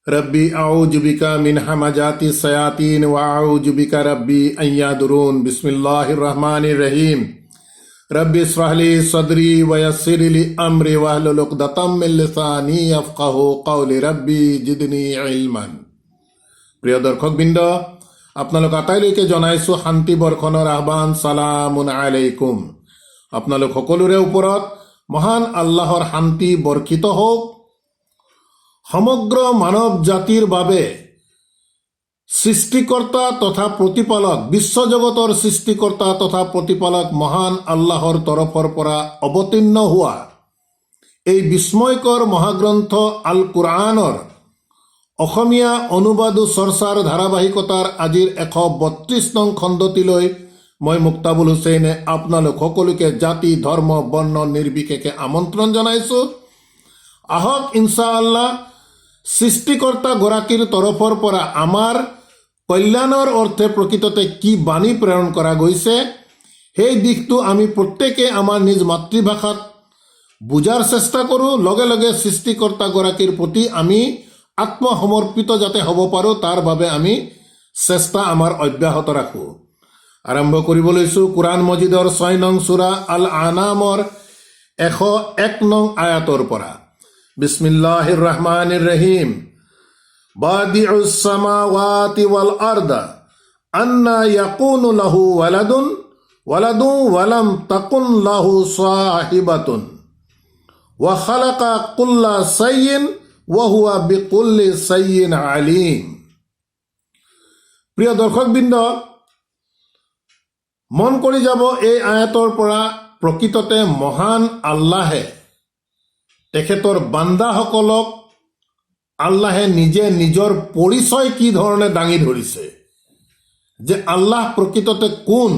रब्बी आऊज़ु बिका मिन हमाजाति सयातीन व आऊज़ु बिका रब्बी अन याहदुरून। बिस्मिल्लाहिर रहमानिर रहीम। रब्बी इश्रह ली सदरी व यस्सिर ली अमरी वहलुल उक़दतम मिन लिसानी यफ़क़हू क़ौली रब्बी जिदनी इल्मान। प्रिय दर्शकबृन्द, আপোনালোক আটাইলৈকে জনাইছো শান্তি বৰ্ষণৰ আহ্বান। সালামুন আলাইকুম। আপোনালোক সকলোৰে ওপৰত মহান আল্লাহৰ শান্তি বৰ্ষিত হওক। সমগ্ৰ মানৱ জাতিৰ বাবে সৃষ্টিকৰ্তা তথা প্ৰতিপালক, বিশ্বজগতৰ সৃষ্টিকৰ্তা তথা প্ৰতিপালক মহান আল্লাহৰ তৰফৰ পৰা অৱতীৰ্ণ হোৱা এই বিস্ময়কৰ মহাগ্ৰন্থ আল কুৰআনৰ অসমীয়া অনুবাদ চৰ্চাৰ ধাৰাবাহিকতাৰ আজিৰ 132 নং খণ্ডটিলৈ মই মুক্তাবুল হুছেইনে আপোনালোক সকলোকে জাতি ধৰ্ম বৰ্ণ নিৰ্বিশেষে আমন্ত্ৰণ জনাইছো। আহক ইনশাআল্লাহ সৃষ্টিকৰ্তা গৰাকীৰ তৰফৰ পৰা আমাৰ কল্যাণৰ অৰ্থে প্ৰকৃততে কি বাণী প্ৰেৰণ কৰা গৈছে সেই দিশটো আমি প্ৰত্যেকে আমাৰ নিজ মাতৃভাষাত বুজাৰ চেষ্টা কৰোঁ। লগে লগে সৃষ্টিকৰ্তা গৰাকীৰ প্ৰতি আমি আত্মসমৰ্পিত যাতে হ'ব পাৰোঁ তাৰ বাবে আমি চেষ্টা আমাৰ অব্যাহত ৰাখোঁ। আৰম্ভ কৰিব লৈছোঁ কুৰাণ মজিদৰ 6 নং সূৰা আল আনামৰ 101 নং আয়াতৰ পৰা। বিসমিল্লাহিৰ ৰহমানিৰ ৰহিম। বাদিউস সামাওয়াতি ওয়াল আরদা আন্না ইয়াকুনু লাহু ওয়ালাদুন ওয়ালাম তাকুন লাহু সাহিবাতুন ওয়া খালাকা কুল্লা শাইইন ওয়া হুয়া বিকুল্লি শাইইন আলিম। প্ৰিয় দৰ্শকবৃন্দ, মন কৰি যাব এই আয়াতৰ পৰা প্ৰকৃততে মহান আল্লাহে তেখেতৰ বান্দাসকলক আল্লাহে নিজে নিজৰ পৰিচয় কি ধৰণে দাঙি ধৰিছে, যে আল্লাহ প্ৰকৃততে কোন,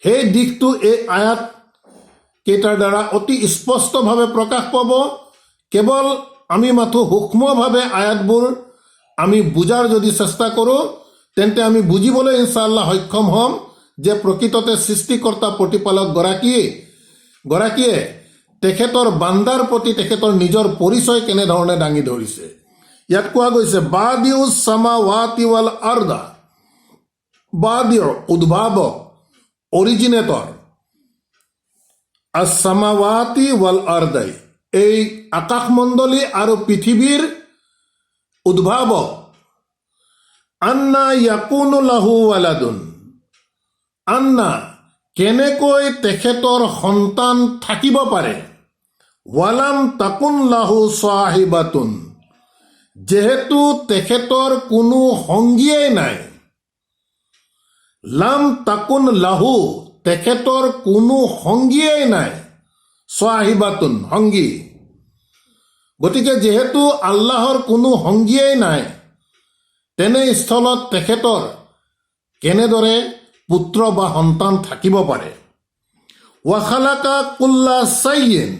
সেই দিশটো এই আয়াত কেইটাৰ দ্বাৰা অতি স্পষ্টভাৱে প্ৰকাশ পাব। কেৱল আমি মাথো সূক্ষ্মভাৱে আয়াতবোৰ আমি বুজাৰ যদি চেষ্টা কৰোঁ তেন্তে আমি বুজিবলৈ ইনশাআল্লাহ সক্ষম হ'ম যে প্ৰকৃততে সৃষ্টিকৰ্তা প্ৰতিপালক গৰাকীয়ে তেখেতৰ বান্দাৰ প্ৰতি তেখেতৰ নিজৰ পৰিচয় কেনেধৰণে দাঙি ধৰিছে। ইয়াত কোৱা গৈছে বাদিউস সামাওয়াতি ওয়াল আৰদা। বাদিউ উদ্ভাৱক, অৰিজিনেটৰ, আস সামাওয়াতি ওয়াল আৰদাই এই আকাশমণ্ডলী আৰু পৃথিৱীৰ উদ্ভাৱক। আন্না ইয়াকুনু লাহু ওয়ালাদুন, আন্না কেনেকৈ তেখেতৰ সন্তান থাকিব পাৰে, ওয়ালাম তাকুন লাহু সাহিবাতুন যেহেতু তেখেতৰ কোনো সংগীয়েই নাই, লাম তাকুন লাহু তেখেতৰ কোনো সংগীয়েই নাই, সাহিবাতুন সংগী। গতিকে যিহেতু আল্লাহৰ কোনো সংগীয়েই নাই তেনে স্থলত তেখেতৰ কেনেদৰে পুত্ৰ বা সন্তান থাকিব পাৰে। ওয়া খালাকা কুল্লা শাইইন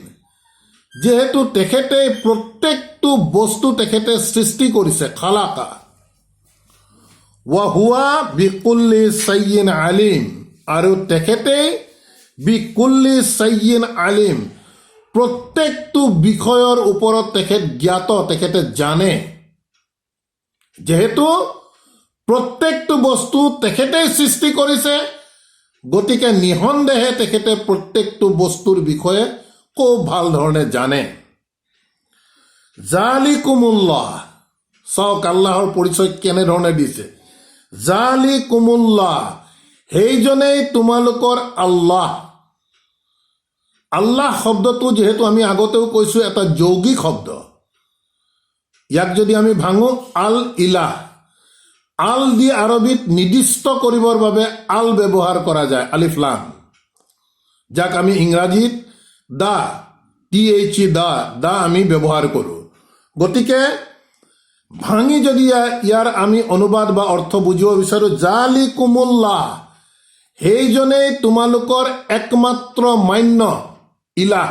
যেহেতু তেখেতে প্ৰত্যেকটো বস্তু তেখেতে সৃষ্টি কৰিছে, খালাকা। ওয়া হুয়া বিকুল্লি শাইইন আলিম আৰু তেখেতে বিকুল্লি শাইইন আলিম প্ৰত্যেকটো বিষয়ৰ ওপৰত তেখেত জ্ঞাত, তেখেতে জানে। যেহেতু প্ৰত্যেকটো বস্তু তেখেতেই সৃষ্টি কৰিছে গতিকে নিঃসন্দেহে তেখেতে প্ৰত্যেকটো বস্তুৰ বিষয়ে খুব ভাল ধৰণে জানে। জালিকুমুল্লাহ, চাওক আল্লাহৰ পৰিচয় কেনেধৰণে দিছে। জালিকুমুল্লাহ, সেইজনেই তোমালোকৰ আল্লাহ। আল্লাহ শব্দটো যিহেতু আমি আগতেও কৈছো এটা যৌগিক শব্দ। ইয়াক যদি আমি ভাঙো আল ইলাহ, আল দি আৰবীত নিৰ্দিষ্ট কৰিবৰ বাবে আল ব্যৱহাৰ কৰা যায়, আলিফ লাম, যাক আমি ইংৰাজীত দা, THE দা আমি ব্যৱহাৰ কৰোঁ। গতিকে ভাঙি যদি ইয়াৰ আমি অনুবাদ বা অৰ্থ বুজিব বিচাৰোঁ, জালিকুমুল্লাহ সেইজনেই তোমালোকৰ একমাত্ৰ মান্য ইলাহ,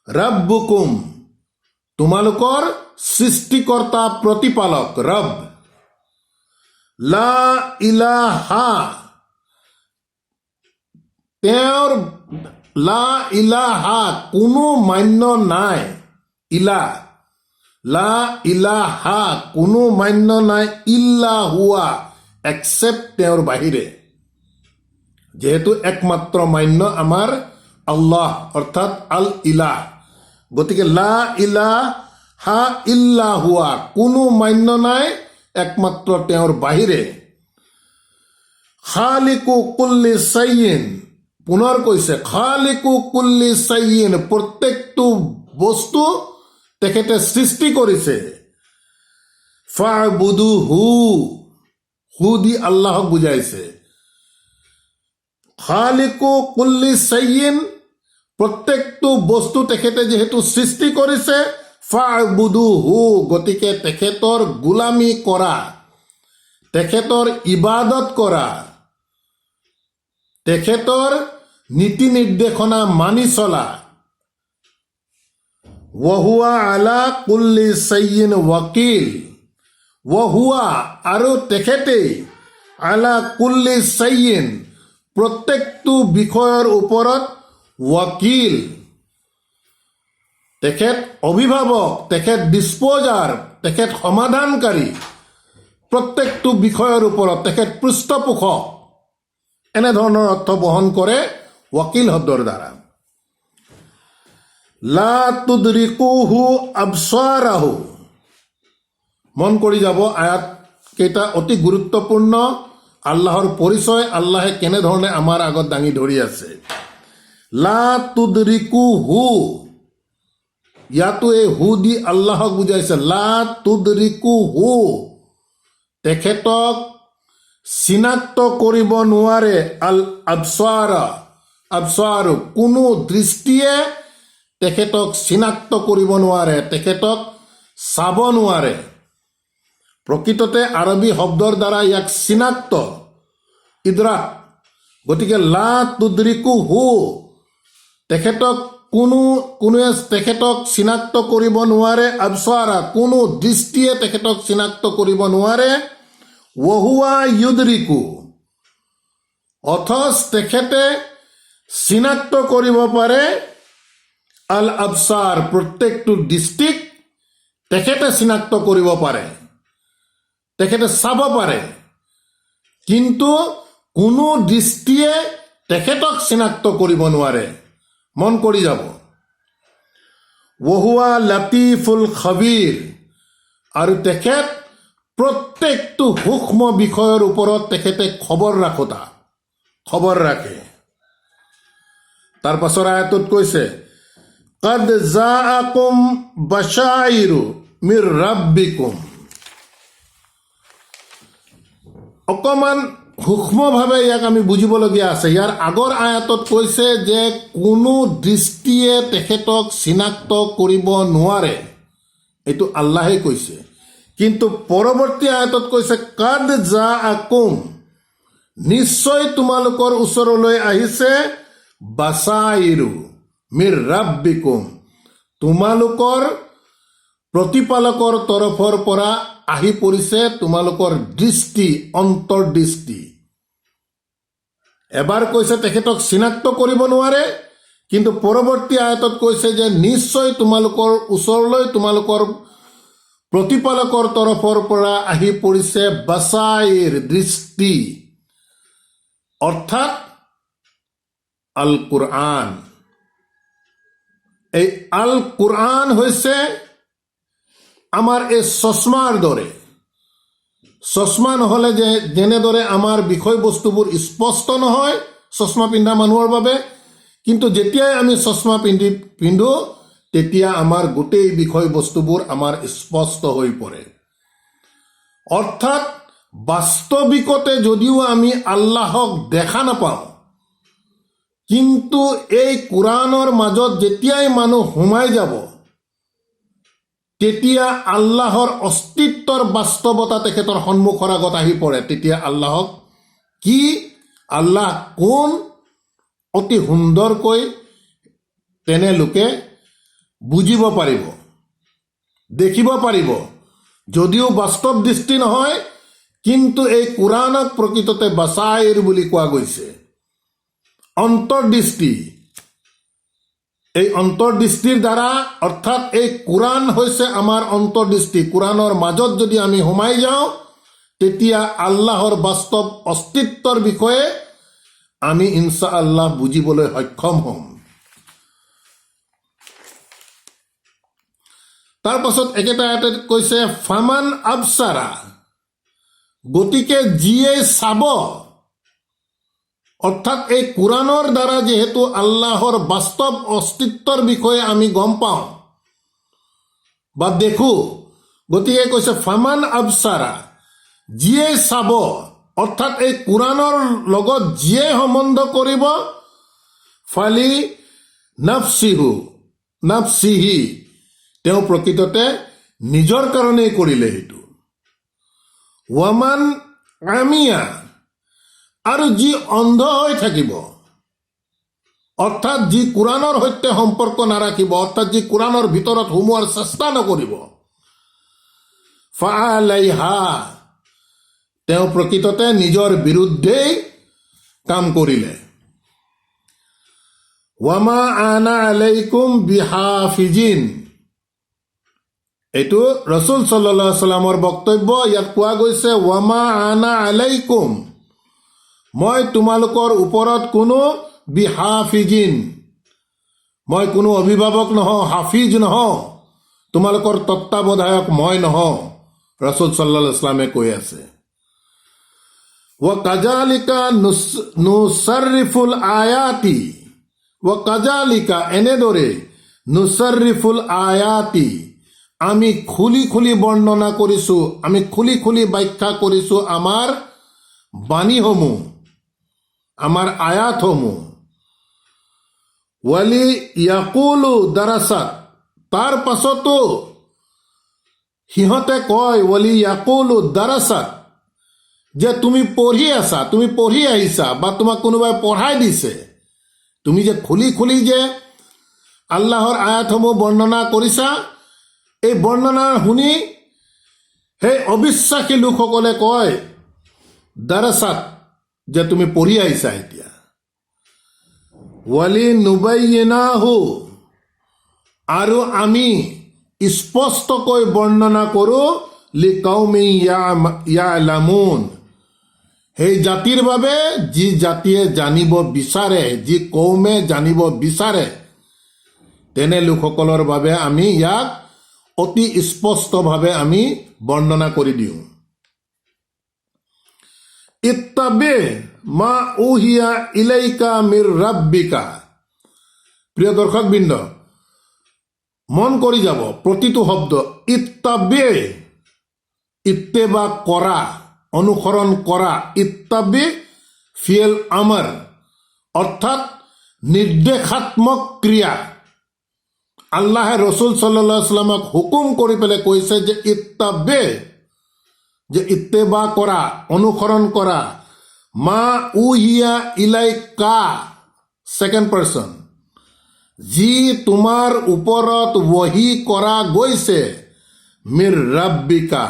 ৰব্বুকুম তোমালোকৰ সৃষ্টিকৰ্তা প্ৰতিপালক, ৰব। লা ইলাহা তেওঁৰ লা ইলাহা কোনো মান্য নাই, ইলাহ লা ইলাহা কোনো মান্য নাই ইল্লা হুৱা এক্সেপ্ট তেওঁৰ বাহিৰে। যেহেতু একমাত্ৰ মান্য আমাৰ আল্লাহ অৰ্থাৎ আল ইলাহ, গতিকে লা ইলাহা ইল্লা হুৱা কোনো মান্য নাই একমাত্ৰ তেওঁৰ বাহিৰে। খালিকু কুল্লি চাইয়িন, পুনৰ কৈছে খালিকু কুল্লি চাইয়িন, প্ৰত্যেকটো বস্তু তেখেতে সৃষ্টি কৰিছে। ফাবুদুহু, হু দি আল্লাহক বুজাইছে। খালিকু কুল্লি চাইয়িন, প্ৰত্যেকটো বস্তু তেখেতে যিহেতু সৃষ্টি কৰিছে, ফাবুদুহু, গতিকে তেখেতৰ গোলামী কৰা, তেখেতৰ ইবাদত কৰা, তেখেতৰ নীতি নিৰ্দেশনা মানি চলা। ৱহুৱা আলা কুল্লি চাইয়িন ৱাকিল, ৱহুৱা আৰু তেখেতেই আলা কুল্লি চাইয়িন প্ৰত্যেকটো বিষয়ৰ ওপৰত ৱাকিল, তেখেত অভিভাৱক, তেখেত ডিছপ'জাৰ, তেখেত সমাধানকাৰী, প্ৰত্যেকটো বিষয়ৰ ওপৰত তেখেত পৃষ্ঠপোষক, এনেধৰণৰ অৰ্থ বহন কৰে ৱাকিল শব্দৰ দ্বাৰা। লা তুদৰিকুহু আবছাৰাহু, মন কৰি যাব আয়াত কেইটা অতি গুৰুত্বপূৰ্ণ। আল্লাহৰ পৰিচয় আল্লাহে কেনেধৰণে আমাৰ আগত দাঙি ধৰি আছে। লা তুদৰিকুহু, ইয়াতো এই হু দি আল্লাহক বুজাইছে। লা তুদৰিকুহু, তেখেতক চিনাক্ত কৰিব নোৱাৰে। আল আবছাৰা, আবছাৰু, কোনো দৃষ্টিয়ে তেখেতক চিনাক্ত কৰিব নোৱাৰে, তেখেতক চাব নোৱাৰে। প্ৰকৃততে আৰবী শব্দৰ দ্বাৰা ইয়াক চিনাক্ত, ইদ্ৰাক, গতিকে লা তুদৰিকুহু, তেখেতক কোনোৱে তেখেতক চিনাক্ত কৰিব নোৱাৰে। আবছাৰা, কোনো দৃষ্টিয়ে তেখেতক চিনাক্ত কৰিব নোৱাৰে। ৱহুৱা ইউদৰিকু, অথচ তেখেতে চিনাক্ত কৰিব পাৰে। আল আবছাৰ, প্ৰত্যেকটো দৃষ্টিক তেখেতে চিনাক্ত কৰিব পাৰে, তেখেতে চাব পাৰে, কিন্তু কোনো দৃষ্টিয়ে তেখেতক চিনাক্ত কৰিব নোৱাৰে। মন কৰি যাব। ৱহুৱা লাতিফুল খবীৰ, আৰু তেখেত প্ৰত্যেকটো সূক্ষ্ম বিষয়ৰ ওপৰত তেখেতে খবৰ ৰাখে। তাৰ পাছৰ আয়াতত কৈছে قد جاءكم بشائر من ربكم, অকমান সূক্ষ্মভাৱে ইয়াক আমি বুজিবলগীয়া আছে। ইয়াৰ আগৰ আয়াতত কৈছে যে কোনো দৃষ্টিয়ে তেখেতক চিনাক্ত কৰিব নোৱাৰে, এইটো আল্লাহে কৈছে। কিন্তু পৰৱৰ্তী আয়াতত কৈছে কাদ জাআকুম, নিশ্চয় তোমালোকৰ ওচৰলৈ আহিছে বাছাইৰু মিৰ ৰাব্বিকুম, তোমালোকৰ প্ৰতিপালকৰ তৰফৰ পৰা আহি পৰিছে তোমালোকৰ দৃষ্টি, অন্তৰ্দৃষ্টি। এবাৰ কৈছে তেখেতক চিনাক্ত কৰিব নোৱাৰে, কিন্তু পৰৱৰ্তী আয়াতত কৈছে যে নিশ্চয় তোমালোকৰ ওচৰলৈ তোমালোকৰ প্ৰতিপালকৰ তৰফৰ পৰা আহি পৰিছে বাছাইৰ, দৃষ্টি, অৰ্থাৎ আল কুৰআন। এই আল কুৰআন হৈছে আমাৰ এই চশমাৰ দৰে। চশমা নহ'লে যেনেদৰে আমাৰ বিষয়বস্তুবোৰ স্পষ্ট নহয় চশমা পিন্ধা মানুহৰ বাবে, কিন্তু যেতিয়াই আমি চশমা পিন্ধো তেতিয়া আমাৰ গোটেই বিষয়বস্তুবোৰ আমাৰ স্পষ্ট হৈ পৰে। অৰ্থাৎ বাস্তৱিকতে যদিও আমি আল্লাহক দেখা নাপাওঁ, কিন্তু এই কোৰআনৰ মাজত যেতিয়াই মানুহ সোমাই যাব তেতিয়া আল্লাহৰ অস্তিত্বৰ বাস্তৱতা তেখেতৰ সন্মুখৰ আগত আহি পৰে। তেতিয়া আল্লাহক কি, আল্লাহ কোন, অতি সুন্দৰকৈ তেনে লোকে বুজিব পাৰিব, দেখিব পাৰিব। যদিও বাস্তৱ দৃষ্টি নহয়, কিন্তু এই কোৰআনক প্ৰকৃততে বাছাইৰ বুলি কোৱা গৈছে, অন্তৰ্দৃষ্টি। এই অন্তৰ্দৃষ্টিৰ দ্বাৰা অৰ্থাৎ এই কোৰাণ হৈছে আমাৰ অন্তৰ্দৃষ্টি। কোৰাণৰ মাজত যদি আমি সোমাই যাওঁ তেতিয়া আল্লাহৰ বাস্তৱ অস্তিত্বৰ বিষয়ে আমি ইনশাআল্লাহ বুজিবলৈ সক্ষম হ'ম। তাৰ পাছত একেটা আয়াতত কৈছে ফামান আবসাৰা, গতিকে যিয়ে চাব, অৰ্থাৎ এই কোৰাণৰ দ্বাৰা যিহেতু আল্লাহৰ বাস্তৱ অস্তিত্বৰ বিষয়ে আমি গম পাওঁ বা দেখো, গতিকে কৈছে ফামান আবসাৰা, যিয়ে চাব, অৰ্থাৎ এই কোৰাণৰ লগত যিয়ে সম্বন্ধ কৰিব, ফালি নাফছিহি, তেওঁ প্ৰকৃততে নিজৰ কাৰণেই কৰিলে সেইটো। ৱামান আমিয়া, আৰু যি অন্ধ হৈ থাকিব, অৰ্থাৎ যি কোৰাণৰ সৈতে সম্পৰ্ক নাৰাখিব, অৰ্থাৎ যি কোৰাণৰ ভিতৰত সোমোৱাৰ চেষ্টা নকৰিব, ফাআলাইহা, তেওঁ প্ৰকৃততে নিজৰ বিৰুদ্ধেই কাম কৰিলে। ৱামা আনা আলাইকুম বিহাফিজিন, এইটো ৰসুল সাল্লাল্লাহু আলাইহি সাল্লামৰ বক্তব্য। ইয়াত কোৱা গৈছে ৱামা আনা আলাইকুম, মই তোমালোকৰ ওপৰত কোনো বিহাফিজিন, মই কোনো অভিভাৱক নহওঁ, হাফিজ নহওঁ, তোমালোকৰ তত্ত্বাৱধায়ক মই নহওঁ, ৰসুল সাল্লাল্লাহু আলাইহি সাল্লামে কৈ আছে। কাজালিকা নুসাৰিফুল আয়াতি, কাজালিকা, এনেদৰে, নুসাৰিফুল আয়াতি, আমি খুলি খুলি বৰ্ণনা কৰিছো, আমি খুলি খুলি ব্যাখ্যা কৰিছো আমাৰ বাণীসমূহ, আমাৰ আয়াতসমূহ। ৱালি ইয়াকুলু দাৰাসাত, তাৰ পাছতো সিহঁতে কয়, ৱালি ইয়াকুলু দাৰাসাত, যে তুমি পঢ়ি আছা, তুমি পঢ়ি আহিছা, বা তোমাক কোনোবাই পঢ়াই দিছে, তুমি যে খুলি খুলি যে আল্লাহৰ আয়াতসমূহ বৰ্ণনা কৰিছা, এই বৰ্ণনা শুনি সেই অবিশ্বাসী লোকসকলে কয় দাৰাসাত, যে তুমি পঢ়ি আহিছা এতিয়া। ৱালি নুবাইয়িনাহু, আৰু আমি স্পষ্টকৈ বৰ্ণনা কৰোঁ, লিকাউমি ইয়ালামুন, সেই জাতিৰ বাবে যি জাতিয়ে জানিব বিচাৰে, যি কৌমে জানিব বিচাৰে, তেনে লোকসকলৰ বাবে আমি ইয়াক অতি স্পষ্টভাৱে আমি বৰ্ণনা কৰি দিওঁ। ইত্তাবি মা উহিয়া ইলাইকা মিৰ ৰাব্বিকা, প্ৰিয় দৰ্শকবৃন্দ, মন কৰি যাব প্ৰতিটো শব্দ। ইত্তাবি, ইত্তেবা কৰা, অনুসৰণ কৰা, ইত্তাবি ফিয়েল আমাৰ, অৰ্থাৎ নিৰ্দেশাত্মক ক্ৰিয়া। আল্লাহে ৰসুল সাল্লাল্লাহু আলাইহি সাল্লামক হুকুম কৰি পেলাই কৈছে যে ইত্তাবি, যে ইত্তেবা কৰা, অনুসৰণ কৰা, মা উহিয়া ইলাইকা, ছেকেণ্ড পাৰ্চন, যি তোমাৰ ওপৰত ৱহি কৰা গৈছে, মিৰ ৰাব্বিকা,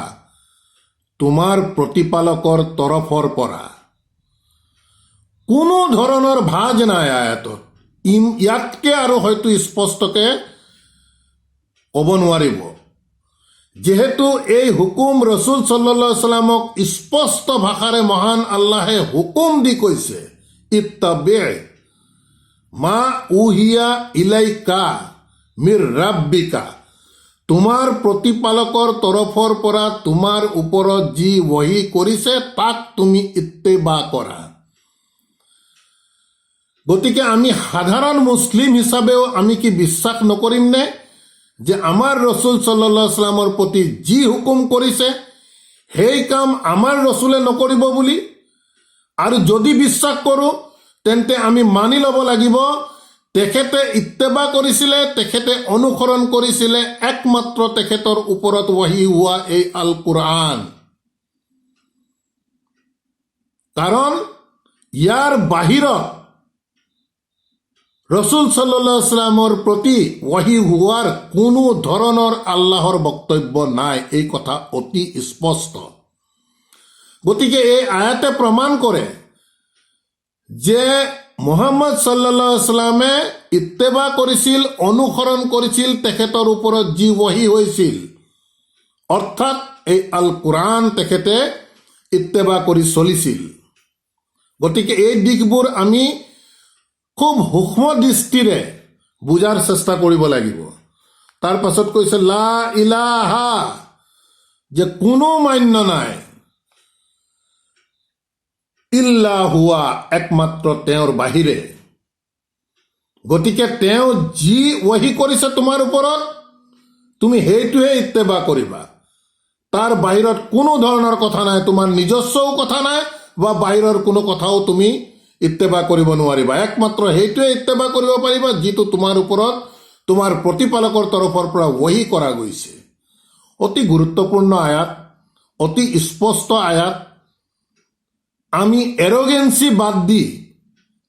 তোমাৰ প্ৰতিপালকৰ তৰফৰ পৰা। কোনো ধৰণৰ ভাঁজ নাই আয়াতত, ইয়াতকে আৰু হয়তো স্পষ্টকে ক'ব নোৱাৰিব। যেহেতু এই হুকুম ৰসুল সাল্লাল্লাহু আলাইহি সাল্লামক স্পষ্ট ভাষাৰে মহান আল্লাহে হুকুম দি কৈছে, ইত্তাবি মা উহিয়া ইলাইকা মিৰ ৰাব্বিকা, তোমাৰ প্ৰতিপালকৰ তৰফৰ পৰা তোমাৰ ওপৰত যি ৱহি কৰিছে তাক তুমি ইত্তেবা কৰা। গতিকে আমি সাধাৰণ মুছলিম হিচাপেও আমি কি বিশ্বাস নকৰিম নে যে আমাৰ ৰসুল সাল্লাল্লাহু আলাইহি সাল্লামৰ প্ৰতি যি হুকুম কৰিছে সেই কাম আমাৰ ৰসুলে নকৰিব বুলি? আৰু যদি বিশ্বাস কৰোঁ তেন্তে আমি মানি ল'ব লাগিব তেখেতে ইত্তেবা কৰিছিলে, তেখেতে অনুসৰণ কৰিছিলে একমাত্ৰ তেখেতৰ ওপৰত ৱহি হোৱা এই আল কুৰআন। কাৰণ ইয়াৰ বাহিৰত ৰসুল সাল্লাল্লাহু আলাইহি সাল্লামৰ প্ৰতি ৱহি হোৱাৰ কোনো ধৰণৰ আল্লাহৰ বক্তব্য নাই, এই কথা অতি স্পষ্ট। গতিকে এই আয়াতে প্ৰমাণ কৰে যে মুহাম্মদ সাল্লাল্লাহু আলাইহি সাল্লামে ইত্তেবা কৰিছিল, অনুসৰণ কৰিছিল তেখেতৰ ওপৰত যি ওহী হৈছিল, অৰ্থাৎ এই আল কোৰআন তেখেতে ইত্তেবা কৰি চলিছিল। গতিকে এই দিশবোৰ আমি খুব সূক্ষ্ম দৃষ্টিৰে বুজাৰ চেষ্টা কৰিব লাগিব। তাৰ পাছত কৈছে লা ইলাহা, যে কোনো মান্য নাই, ইল্লা হুৱা, একমাত্ৰ তেওঁৰ বাহিৰে। গতিকে তেওঁ যি ওহী কৰিছে তোমাৰ ওপৰত, তুমি সেইটোহে ইত্তেবা কৰিবা। তাৰ বাহিৰত কোনো ধৰণৰ কথা নাই, তোমাৰ নিজস্বও কথা নাই বা বাহিৰৰ কোনো কথাও তুমি ইত্তেবা কৰিব নোৱাৰিবা। একমাত্ৰ সেইটোৱে ইত্তেবা কৰিব পাৰিবা যিটো তোমাৰ ওপৰত তোমাৰ প্ৰতিপালকৰ তৰফৰ পৰা ওহী কৰা গৈছে। অতি গুৰুত্বপূৰ্ণ আয়াত, অতি স্পষ্ট আয়াত। আমি এৰগেন্সি বাদ দি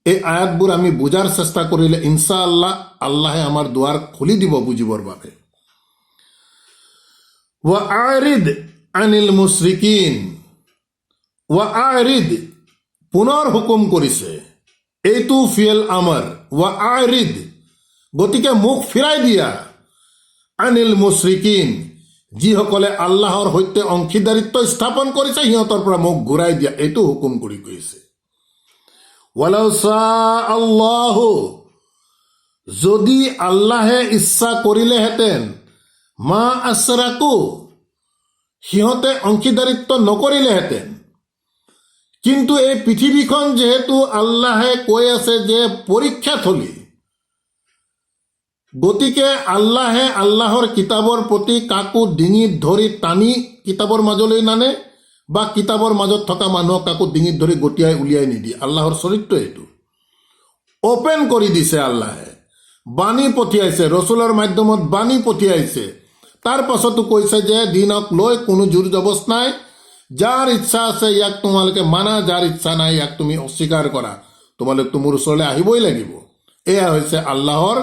এই আয়াতবোৰ আমি বুজাৰ চেষ্টা কৰিলে ইনশাআল্লাহ আল্লাহে আমাৰ দুৱাৰ খুলি দিব বুজিবৰ বাবে। ওয়া আৰিদ আনিল মুশৰিকিন, ওয়া আৰিদ পুনৰ হুকুম কৰিছে, এইটো ফিয়েল আমাৰ, ওয়া আৰিদ গতিকে মুখ ফিৰাই দিয়া, আনিল মুশৰিকিন যিসকলে আল্লাহৰ সৈতে অংশীদাৰিত্ব স্থাপন কৰিছে সিহঁতৰ পৰা মুখ ঘূৰাই দিয়া, এইটো হুকুম কৰি কৈছে। ৱালাউ শাআ আল্লাহু, যদি আল্লাহে ইচ্ছা কৰিলেহেঁতেন, মা আশৰাকু সিহঁতে অংশীদাৰিত্ব নকৰিলেহেঁতেন। কিন্তু এই পৃথিৱীখন যিহেতু আল্লাহে কৈ আছে যে পৰীক্ষা থলী, গতিকে আল্লাহে আল্লাহৰ কিতাপৰ প্ৰতি কাকো ডিঙিত ধৰি টানি কিতাপৰ মাজলৈ নানে বা কিতাপৰ মাজত থকা মানুহক কাকো ডিঙিত ধৰি গটিয়াই উলিয়াই নিদিয়ে। আল্লাহৰ চৰিত্ৰ এইটো অপেন কৰি দিছে। আল্লাহে বাণী পঠিয়াইছে, ৰচুলৰ মাধ্যমত বাণী পঠিয়াইছে। তাৰ পাছতো কৈছে যে দিনক লৈ কোনো জোৰ জবস্ত নাই, যাৰ ইচ্ছা আছে ইয়াক তোমালোকে মানা, যাৰ ইচ্ছা নাই ইয়াক তুমি অস্বীকাৰ কৰা, তোমালোক মোৰ ওচৰলৈ আহিবই লাগিব। এয়া হৈছে আল্লাহৰ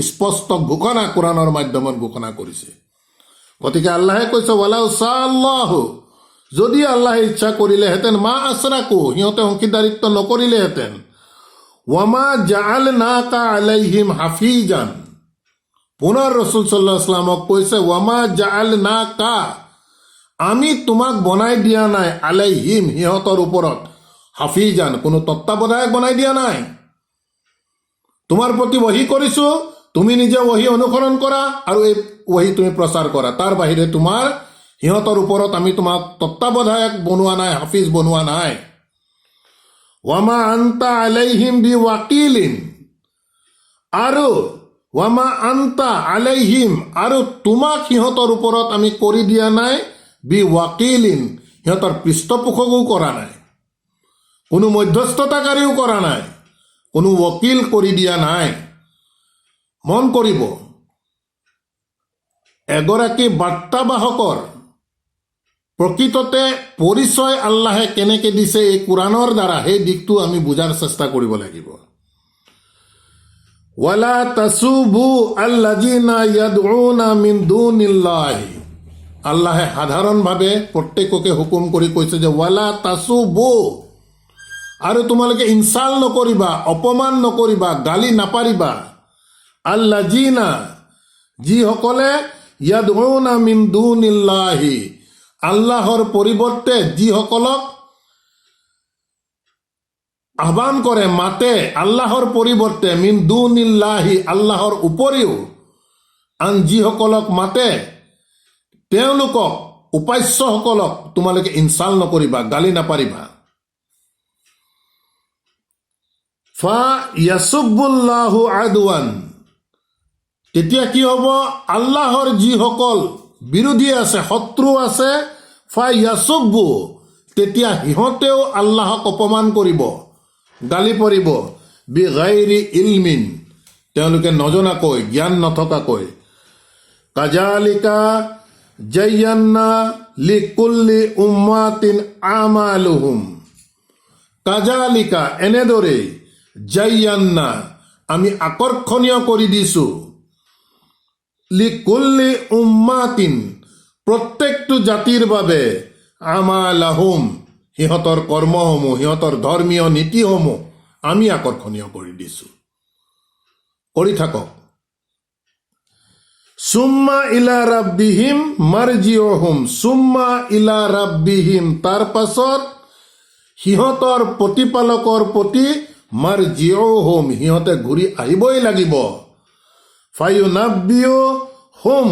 স্পষ্ট ঘোষণা, কোৰআনৰ মাধ্যমত ঘোষণা কৰিছে। গতিকে আল্লাহে কৈছে ৱালাউ শাআ আল্লাহু, যদি আল্লাহে ইচ্ছা কৰিলেহেঁতেন, মা আশৰাকু সিহঁতে অংশীদাৰিত্ব নকৰিলেহেঁতেন, ওয়ামা জাআলনাকা আলাইহিম হাফিজান, পুনৰ ৰসুল সাল্লাল্লাহু আলাইহি ওয়াসাল্লামক কৈছে ওয়ামা জাআলনাকা, আমি তোমাক বনাই দিয়া নাই, আলাইহিম সিহঁতৰ ওপৰত, হাফিজান কোনো তত্ত্বাৱধায়ক বনাই দিয়া নাই। তোমাৰ প্ৰতি ওহী কৰিছো, তুমি নিজে ওহী অনুসৰণ কৰা আৰু এই ওহী তুমি প্ৰচাৰ কৰা। তাৰ বাহিৰে তোমাৰ সিহঁতৰ ওপৰত আমি তোমাক তত্ত্বাৱধায়ক বনোৱা নাই, হাফিজ বনোৱা নাই। ওয়ামা আনতা আলাইহিম বি ৱাকিলিন, আৰু ওয়ামা আনতা আলাইহিম, আৰু তোমাক সিহঁতৰ ওপৰত আমি কৰি দিয়া নাই, বি ৱাকিলিন সিহঁতৰ পৃষ্ঠপোষকো কৰা নাই, কোনো মধ্যস্থতাকাৰীও কৰা নাই, কোনো ৱকিল কৰি দিয়া নাই। মন কৰিব, এগৰাকী বাৰ্তাবাহকৰ প্ৰকৃততে পৰিচয় আল্লাহে কেনেকে দিছে এই কোৰআনৰ দ্বাৰা, সেই দিশটো আমি বুজাৰ চেষ্টা কৰিব লাগিব। ওয়ালা তাসুবু আল্লাযিনা ইয়াদউনা মিন দুনিল্লাহি, আল্লাহে সাধাৰণভাৱে প্ৰত্যেককে হুকুম কৰি কৈছে যে ওয়ালা তাসুবু, আৰু তোমালোকে ইনচাল নকৰিবা, অপমান নকৰিবা, গালি নাপাৰিবা, আল্লাযিনা যিসকলে, ইয়াদউনা মিন দুনিল্লাহি আল্লাহৰ পৰিৱৰ্তে যিসকলক আহ্বান কৰে, মাতে, আল্লাহৰ পৰিৱৰ্তে, মিন দুনিল্লাহি আল্লাহৰ উপৰিও আন যিসকলক মাতে, তেওঁলোকক উপাস্যসকলক তোমালোকে ইনচাল নকৰিবা, গালি নাপাৰিবা। ফা ইয়াসুবুল্লাহু আদৱান, তেতিয়া কি হ'ব, আল্লাহৰ যিসকল বিৰোধী আছে, শত্ৰু আছে, ফা ইয়াসুব্বু তেতিয়া সিহঁতেও আল্লাহক অপমান কৰিব, গালি পৰিব, বি গাইৰি ইলমিন তেওঁলোকে নজনাকৈ, জ্ঞান নথকাকৈ। কাজালিকা জায়্যান্না লিকুল্লি উম্মাতিন আমালুহুম, কাজালিকা এনেদৰে, জায়্যান্না আমি আকৰ্ষণীয় কৰি দিছো, লিকুল্লি উম্মাতিন প্ৰত্যেকটো জাতিৰ বাবে, আমালাহুম সিহঁতৰ কৰ্মসমূহ, সিহঁতৰ ধৰ্মীয় নীতিসমূহ, আমি আকৰ্ষণীয় কৰি দিছো। কৰি থাকক। সুম্মা ইলা ৰাব্বিহিম মাৰজিউহুম, সুম্মা ইলা ৰাব্বিহিম, তাৰ পাছত সিহঁতৰ প্ৰতিপালকৰ প্ৰতি মাৰজিউহুম, সিহঁতে ঘূৰি আহিবই লাগিব। ফায়ুনাব্বিউহুম,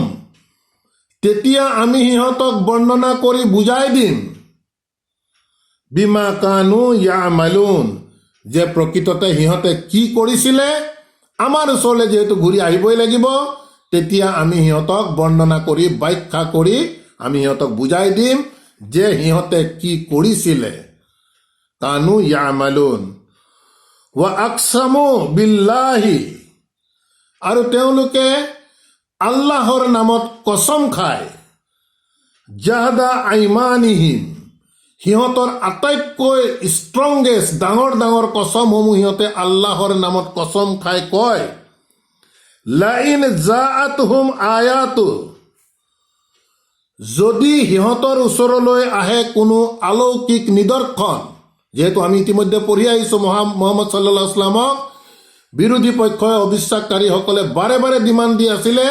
তেতিয়া আমি সিহঁতক বৰ্ণনা কৰি বুজাই দিম। বিমা কানু ইয়ামালুন, যে প্ৰকৃততে সিহঁতে কি কৰিছিলে। আমাৰ ওচৰলৈ যিহেতু ঘূৰি আহিবই লাগিব, তেতিয়া আমি সিহঁতক বৰ্ণনা কৰি ব্যাখ্যা কৰি আমি সিহঁতক বুজাই দিম যে সিহঁতে কি কৰিছিলে। কানু ইয়ামালুন। ওয়া আকসামু বিল্লাহি, আৰু তেওঁলোকে আল্লাহৰ নামত কসম খায়। জাহাদা আইমানিহিম, সিহঁতৰ আটাইতকৈ ষ্ট্ৰংগেষ্ট ডাঙৰ ডাঙৰ কসমসমূহ সিহঁতে আল্লাহৰ নামত কসম খাই কয়, লাইন জাআতহুম আয়াতু, যদি সিহঁতৰ ওচৰলৈ আহে কোনো অলৌকিক নিদৰ্শন, যিহেতু আমি ইতিমধ্যে পঢ়ি আহিছো মুহাম্মদ সাল্লাল্লাহু আলাইহি ওয়াসাল্লামক বিৰোধী পক্ষই অবিশ্বাসকাৰীসকলে বাৰে বাৰে ডিমাণ্ড দি আছিলে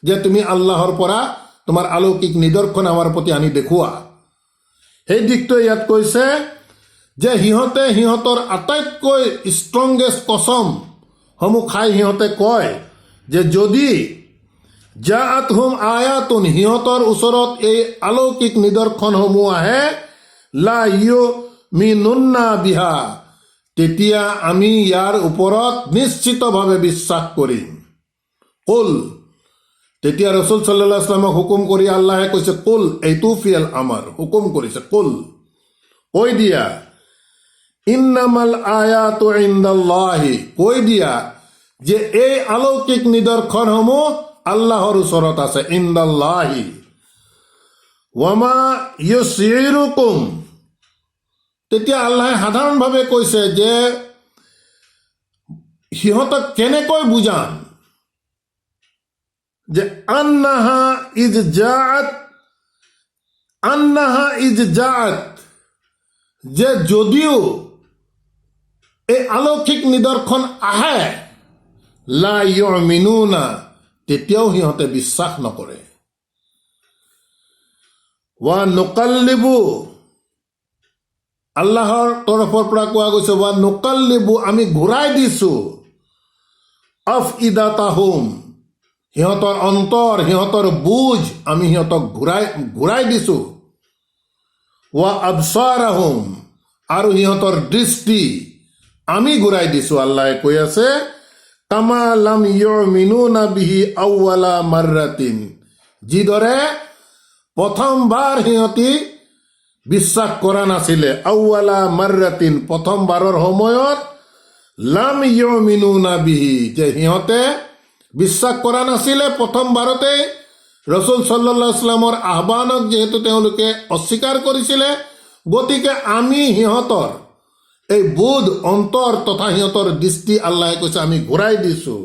যে তুমি আল্লাহৰ পৰা তোমাৰ অলৌকিক নিদৰ্শন আমাৰ প্ৰতি আনি দেখুওৱা। সেই দিশটোৱে ইয়াত কৈছে যে সিহঁতে সিহঁতৰ আটাইতকৈ ষ্ট্ৰংগেষ্ট কসমসমূহ খাই সিহঁতে কয় যে যদি জাআতহুম আয়াতুন, সিহঁতৰ ওচৰত এই অলৌকিক নিদৰ্শনসমূহ আহে, লা ইউমিনুন্না বিহা, তেতিয়া আমি ইয়াৰ ওপৰত নিশ্চিতভাৱে বিশ্বাস কৰিম। কুল, তেতিয়া ৰসুল সাল্লাল্লাহু আলাইহি ওয়াসাল্লামক হুকুম কৰি আল্লাহে কৈছে, কুল, এইটো ফিয়েল আমাৰ হুকুম কৰিছে, কুল, কৈ দিয়া, ইন্নামাল আয়াতু ইনদাল্লাহি, কৈ দিয়া যে এই অলৌকিক নিদৰ্শনসমূহ আল্লাহৰ ওচৰত আছে, ইনদাল্লাহি। ওয়ামা ইউসিৰুকুম, তেতিয়া আল্লাহে সাধাৰণভাৱে কৈছে যে সিহঁতক কেনেকৈ বুজাম যে আন্নাহা ইজ জাআত, যে যদিও এই অলৌকিক নিদৰ্শন আহে, লা ইউমিনুনা, তেতিয়াও সিহঁতে বিশ্বাস নকৰে। ওয়া নুকাল্লিবু, আল্লাহৰ তৰফৰ পৰা কোৱা গৈছে, ওয়া নুকাল্লিবু, আমি ঘূৰাই দিছো, আফইদাতাহুম, সিহঁতৰ অন্তৰ, সিহঁতৰ বুজ আমি সিহঁতক ঘূৰাই দিছো। ওয়া আবসাৰাহুম, আৰু সিহঁতৰ দৃষ্টি আমি ঘূৰাই দিছো। আল্লাহে কৈ আছে, কামা লাম ইউমিনুনা বিহি আউৱালা মাৰৰাতিন, যিদৰে প্ৰথমবাৰ সিহঁতি বিশ্বাস কৰা নাছিলে, আউৱালা মাৰৰাতিন, প্ৰথমবাৰৰ সময়ত, লাম ইউমিনুনা বিহি, যে সিহঁতে বিশ্বাস কৰা নাছিলে প্ৰথমবাৰতে, ৰসুল সাল্লাল্লাহু আলাইহি ওয়াসাল্লামৰ আহ্বানক যিহেতু তেওঁলোকে অস্বীকাৰ কৰিছিলে, গতিকে আমি সিহঁতৰ এই বোধ, অন্তৰ তথা সিহঁতৰ দৃষ্টি আল্লাহে কৈছে আমি ঘূৰাই দিছো।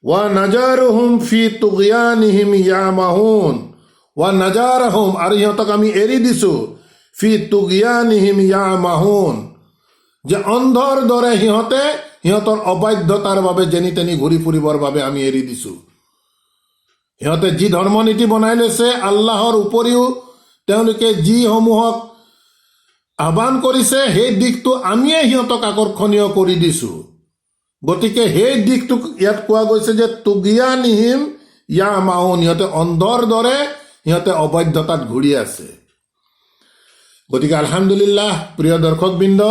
ওয়া নাজাৰুহুম ফি তুগয়ানিহিম ইয়ামাহুন, ওয়া নাজাৰহুম, আৰু সিহঁতক আমি এৰি দিছো, ফি তুগয়ানিহিম ইয়ামাহুন, যে অন্ধৰ দৰে সিহঁতে সিহঁতৰ অবাধ্যতাৰ বাবে যেনি তেনি ঘূৰি ফুৰিবৰ বাবে আমি এৰি দিছো। সিহঁতে যি ধৰ্মনীতি বনাই লৈছে, আল্লাহৰ উপৰিও তেওঁলোকে যিসমূহক আহ্বান কৰিছে, সেই দিশটো আমিয়ে সিহঁতক আকৰ্ষণীয় কৰি দিছো। গতিকে সেই দিশটোক ইয়াত কোৱা গৈছে যে তুগিয়ানিহিম ইয়ামাহুন, সিহঁতে অন্ধৰ দৰে সিহঁতে অবাধ্যতাত ঘূৰি আছে। গতিকে আলহামদুলিল্লাহ, প্ৰিয় দৰ্শকবৃন্দ,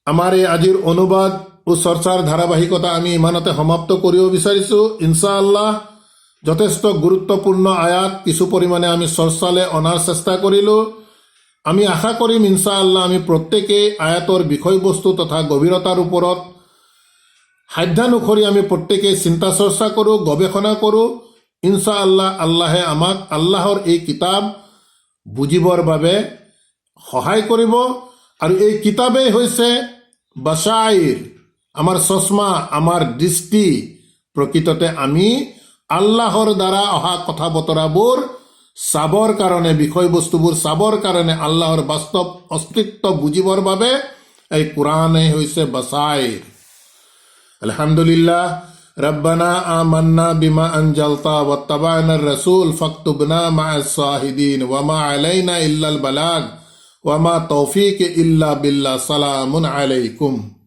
আমাৰ এই আজিৰ অনুবাদ ও চৰ্চাৰ ধাৰাবাহিকতা আমি ইমানতে সমাপ্ত কৰিব বিচাৰিছো। ইনশাআল্লাহ যথেষ্ট গুৰুত্বপূৰ্ণ আয়াত কিছু পৰিমাণে আমি চৰ্চালৈ অনাৰ চেষ্টা কৰিলো। আমি আশা কৰিম ইনশাআল্লাহ আমি প্ৰত্যেকেই আয়াতৰ বিষয়বস্তু তথা গভীৰতাৰ ওপৰত সাধ্যানুসৰি আমি প্ৰত্যেকেই চিন্তা চৰ্চা কৰোঁ, গৱেষণা কৰোঁ। ইনশাআল্লাহ আল্লাহে আমাক আল্লাহৰ এই কিতাপ বুজিবৰ বাবে সহায় কৰিব। আৰু এই কিতাপেই হৈছে বাছাইৰ, আমাৰ চশমা, আমাৰ দৃষ্টি। প্ৰকৃততে আমি আল্লাহৰ দ্বাৰা অহা কথা বতৰাবোৰ চাবৰ কাৰণে, বিষয়বস্তুবোৰ চাবৰ কাৰণে, আল্লাহৰ বাস্তৱ অস্তিত্ব বুজিবৰ বাবে এই কোৰআনে হৈছে বাছাইৰ। আলহামদুলিল্লাহ। ربنا آمنا بما أنزلت واتبعنا الرسول فاكتبنا مع الشاهدين وما علينا إلا البلاغ وما توفيق إلا بالله. سلام عليكم.